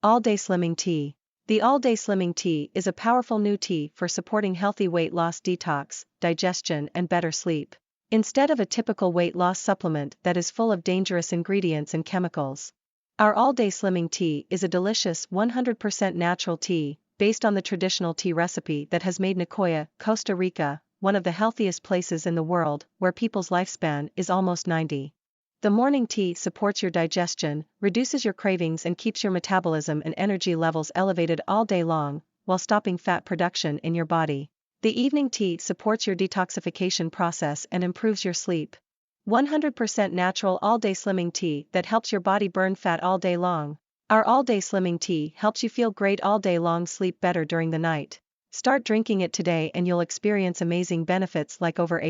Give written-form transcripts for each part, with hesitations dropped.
All-day slimming tea. The all-day slimming tea is a powerful new tea for supporting healthy weight loss, detox, digestion, and better sleep. Instead of a typical weight loss supplement that is full of dangerous ingredients and chemicals, our all-day slimming tea is a delicious 100% natural tea, based on the traditional tea recipe that has made Nicoya, Costa Rica, one of the healthiest places in the world, where people's lifespan is almost 90. The morning tea supports your digestion, reduces your cravings, and keeps your metabolism and energy levels elevated all day long, while stopping fat production in your body. The evening tea supports your detoxification process and improves your sleep. 100% natural all-day slimming tea that helps your body burn fat all day long. Our all-day slimming tea helps you feel great all day long, sleep better during the night. Start drinking it today and you'll experience amazing benefits like over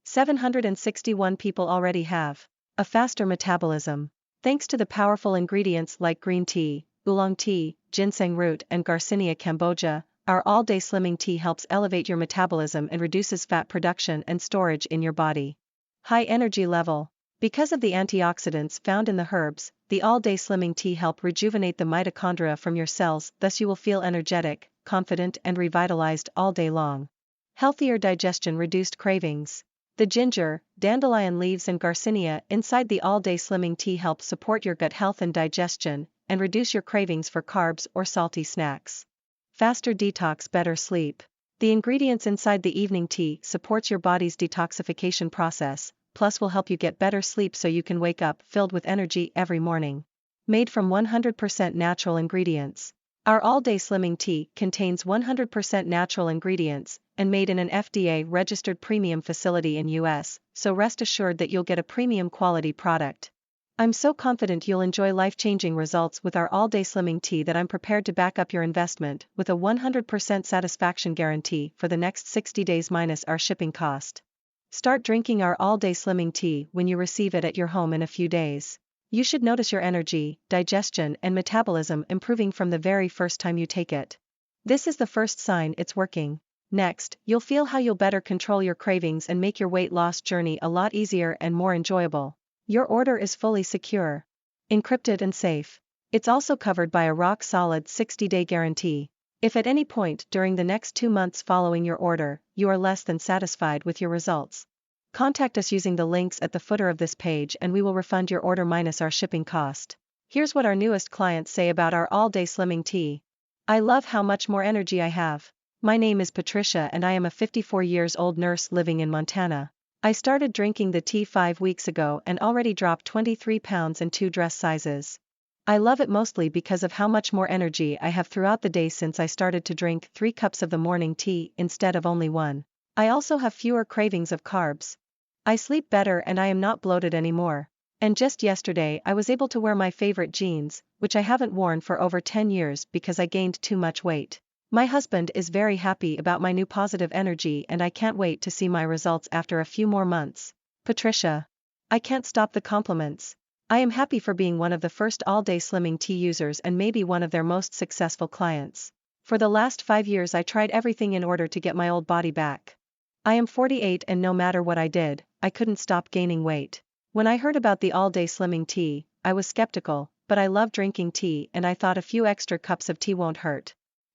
761 people already have. A faster metabolism. Thanks to the powerful ingredients like green tea, oolong tea, ginseng root, and Garcinia cambogia, our all-day slimming tea helps elevate your metabolism and reduces fat production and storage in your body. High energy level. Because of the antioxidants found in the herbs, the all-day slimming tea help rejuvenate the mitochondria from your cells, thus you will feel energetic, confident, and revitalized all day long. Healthier digestion, reduced cravings. The ginger, dandelion leaves, and Garcinia inside the all-day slimming tea help support your gut health and digestion, and reduce your cravings for carbs or salty snacks. Faster detox, better sleep. The ingredients inside the evening tea supports your body's detoxification process, plus will help you get better sleep so you can wake up filled with energy every morning. Made from 100% natural ingredients. Our all-day slimming tea contains 100% natural ingredients, and made in an FDA-registered premium facility in US, so rest assured that you'll get a premium quality product. I'm so confident you'll enjoy life-changing results with our all-day slimming tea that I'm prepared to back up your investment with a 100% satisfaction guarantee for the next 60 days minus our shipping cost. Start drinking our all-day slimming tea when you receive it at your home in a few days. You should notice your energy, digestion, and metabolism improving from the very first time you take it. This is the first sign it's working. Next, you'll feel how you'll better control your cravings and make your weight loss journey a lot easier and more enjoyable. Your order is fully secure, encrypted, and safe. It's also covered by a rock-solid 60-day guarantee. If at any point during the next 2 months following your order, you are less than satisfied with your results, contact us using the links at the footer of this page and we will refund your order minus our shipping cost. Here's what our newest clients say about our all-day slimming tea. I love how much more energy I have. My name is Patricia and I am a 54-years-old nurse living in Montana. I started drinking the tea 5 weeks ago and already dropped 23 pounds and 2 dress sizes. I love it mostly because of how much more energy I have throughout the day since I started to drink 3 cups of the morning tea instead of only 1. I also have fewer cravings of carbs. I sleep better and I am not bloated anymore. And just yesterday I was able to wear my favorite jeans, which I haven't worn for over 10 years because I gained too much weight. My husband is very happy about my new positive energy and I can't wait to see my results after a few more months. Patricia. I can't stop the compliments. I am happy for being one of the first all-day slimming tea users and maybe one of their most successful clients. For the last 5 years I tried everything in order to get my old body back. I am 48 and no matter what I did, I couldn't stop gaining weight. When I heard about the all-day slimming tea, I was skeptical, but I love drinking tea and I thought a few extra cups of tea won't hurt.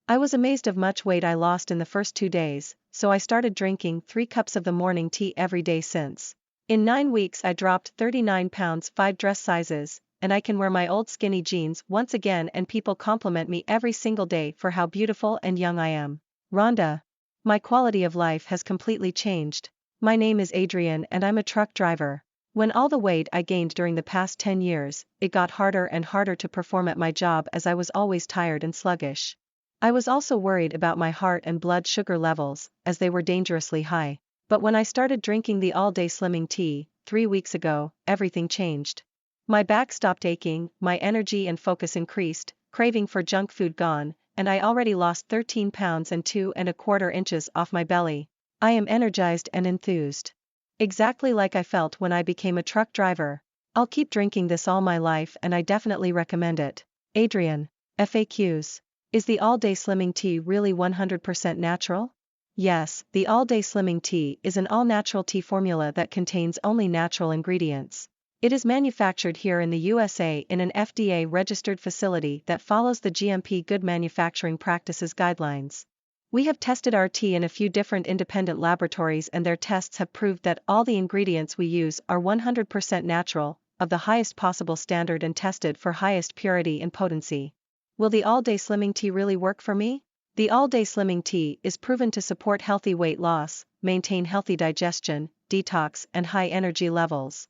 I was amazed of much weight I lost in the first 2 days, so I started drinking 3 cups of the morning tea every day since. In 9 weeks I dropped 39 pounds, 5 dress sizes, and I can wear my old skinny jeans once again and people compliment me every single day for how beautiful and young I am. Rhonda. My quality of life has completely changed. My name is Adrian and I'm a truck driver. When all the weight I gained during the past 10 years, it got harder and harder to perform at my job as I was always tired and sluggish. I was also worried about my heart and blood sugar levels, as they were dangerously high. But when I started drinking the all-day slimming tea, 3 weeks ago, everything changed. My back stopped aching, my energy and focus increased, craving for junk food gone, and I already lost 13 pounds and 2¼ inches off my belly. I am energized and enthused. Exactly like I felt when I became a truck driver. I'll keep drinking this all my life and I definitely recommend it. Adrian. FAQs. Is the all-day slimming tea really 100% natural? Yes, the all-day slimming tea is an all-natural tea formula that contains only natural ingredients. It is manufactured here in the USA in an FDA-registered facility that follows the GMP Good Manufacturing Practices guidelines. We have tested our tea in a few different independent laboratories, and their tests have proved that all the ingredients we use are 100% natural, of the highest possible standard, and tested for highest purity and potency. Will the all-day slimming tea really work for me? The all-day slimming tea is proven to support healthy weight loss, maintain healthy digestion, detox, and high energy levels,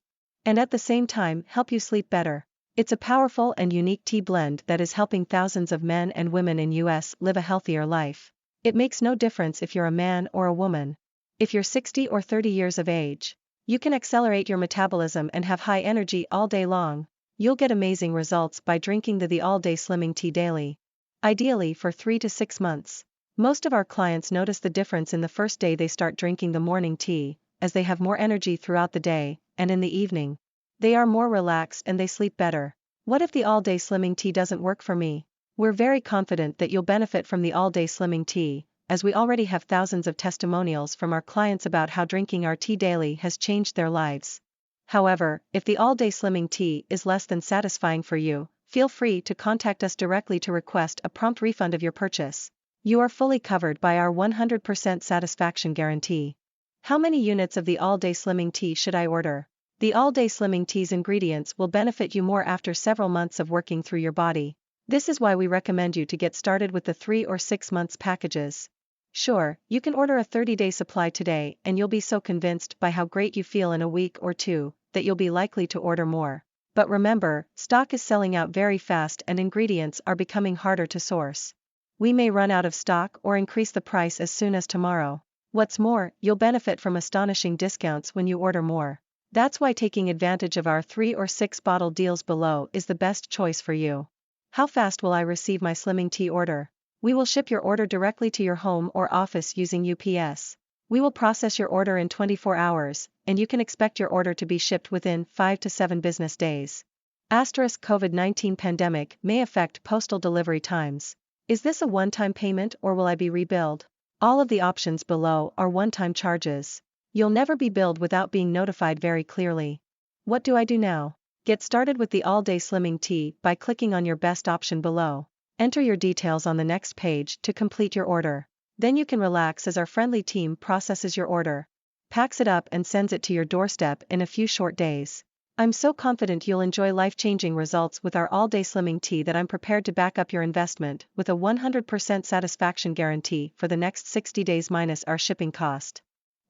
and at the same time help you sleep better. It's a powerful and unique tea blend that is helping thousands of men and women in US live a healthier life. It makes no difference if you're a man or a woman. If you're 60 or 30 years of age, you can accelerate your metabolism and have high energy all day long. You'll get amazing results by drinking the all-day slimming tea daily. Ideally for 3 to 6 months. Most of our clients notice the difference in the first day they start drinking the morning tea, as they have more energy throughout the day, and in the evening, they are more relaxed and they sleep better. What if the all-day slimming tea doesn't work for me? We're very confident that you'll benefit from the all-day slimming tea, as we already have thousands of testimonials from our clients about how drinking our tea daily has changed their lives. However, if the all-day slimming tea is less than satisfying for you, feel free to contact us directly to request a prompt refund of your purchase. You are fully covered by our 100% satisfaction guarantee. How many units of the all-day slimming tea should I order? The all-day slimming tea's ingredients will benefit you more after several months of working through your body. This is why we recommend you to get started with the 3 or 6 months packages. Sure, you can order a 30-day supply today, and you'll be so convinced by how great you feel in a week or two that you'll be likely to order more. But remember, stock is selling out very fast and ingredients are becoming harder to source. We may run out of stock or increase the price as soon as tomorrow. What's more, you'll benefit from astonishing discounts when you order more. That's why taking advantage of our 3 or 6 bottle deals below is the best choice for you. How fast will I receive my slimming tea order? We will ship your order directly to your home or office using UPS. We will process your order in 24 hours, and you can expect your order to be shipped within 5 to 7 business days. COVID-19 pandemic may affect postal delivery times. Is this a one-time payment or will I be rebilled? All of the options below are one-time charges. You'll never be billed without being notified very clearly. What do I do now? Get started with the all-day slimming tea by clicking on your best option below. Enter your details on the next page to complete your order. Then you can relax as our friendly team processes your order, packs it up and sends it to your doorstep in a few short days. I'm so confident you'll enjoy life-changing results with our all-day slimming tea that I'm prepared to back up your investment with a 100% satisfaction guarantee for the next 60 days minus our shipping cost.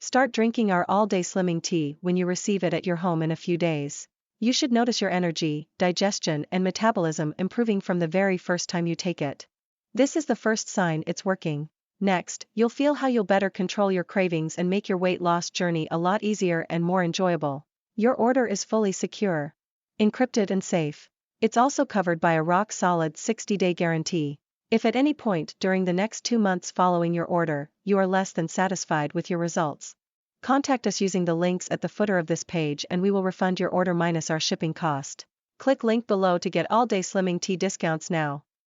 Start drinking our all-day slimming tea when you receive it at your home in a few days. You should notice your energy, digestion, and metabolism improving from the very first time you take it. This is the first sign it's working. Next, you'll feel how you'll better control your cravings and make your weight loss journey a lot easier and more enjoyable. Your order is fully secure, encrypted and safe. It's also covered by a rock-solid 60-day guarantee. If at any point during the next 2 months following your order, you are less than satisfied with your results, contact us using the links at the footer of this page and we will refund your order minus our shipping cost. Click link below to get all-day slimming tea discounts now.